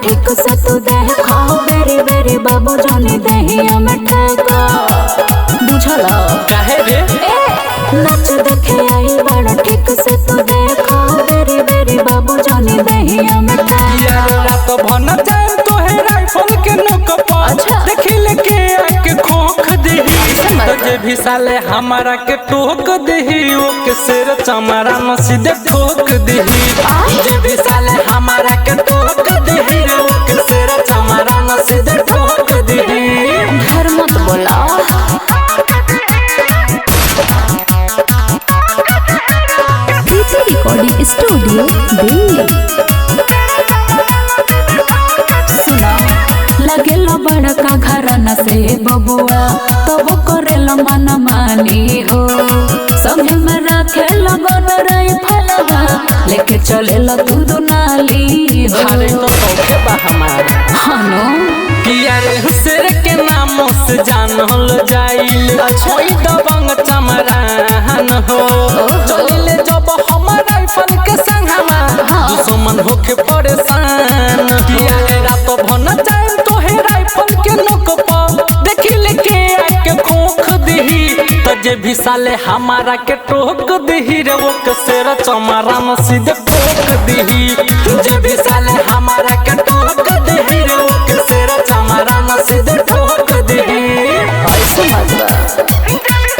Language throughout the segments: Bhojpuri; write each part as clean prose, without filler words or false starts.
ठीक से तू देखो बेरी बेरी बाबू जानी दहिया में ठेका बुझला काहे रे नच देखे आई बड़ा ठीक से तू देखो बेरी बेरी बाबू जानी दहिया में ठेका यार रात भन जाए तो है राइफल के नोकपा देखी लेके आके खोख दही तुझे भी साले हमारा के टोक दही ओ के सिर चमड़ा न सीधे ठोक दही तुझे भी साले हमारा के टोक दही ओ के सिर चमड़ा न सीधे ठोक दही घर मत बोला प्रीति रिकॉर्डिंग स्टूडियो दिल्ली सुना लगेला बड़का घराना से बबुआ तब करेला मन मानी हो संगे में रखेला बन रही फलवा लेके चलेला तू दुनाली हो अरे तो सौखे बा हमारा हानो किया रे हुसर के नामों से जानल जाइल ओई दबंग चमरान हो चलिले जब हमार राइफल के संगवा दुश्मन होके परेशान किया रे रात भन जाए तो है राइफल के नोकपा देखी लेके आके खोख दही तजे भी साले हमारा के टोक दही रे वो के सिर चमरा न सीधे ठोक दही तुझे भी साले हमारा के टोक दही रे वो के सिर चमरा न सीधे ठोक दही ऐसे मत बा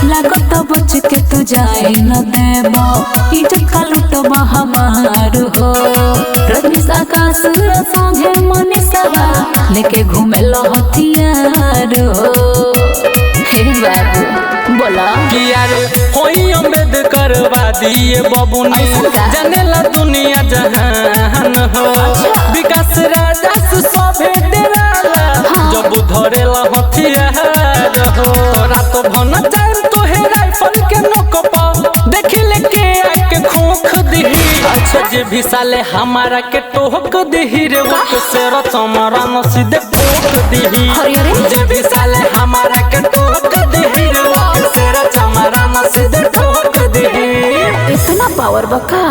लागत बच के तू जाए न देबो इज्जत का लुटबा हमार हो रजनीश आकाश संगे मनीषा लेके घूमे लो हथियार हो हे बाबू बोला किया रे होई अम्बेडकर वादी बबुनी जानेला दुनिया जहान हो विकास राजा सभे डेराला जब धरेला हथियार हो रात भन जाए तो है राइफल के नोकपा देखी लेके आके खोख दही जे भी साले हमारा के टोक दही रे वो के सिर चमड़ा न सीधे ठोक दही जे भी साले हमारा के टोक दही रे वो के सिर चमड़ा न सीधे ठोक दही इतना पावर बका।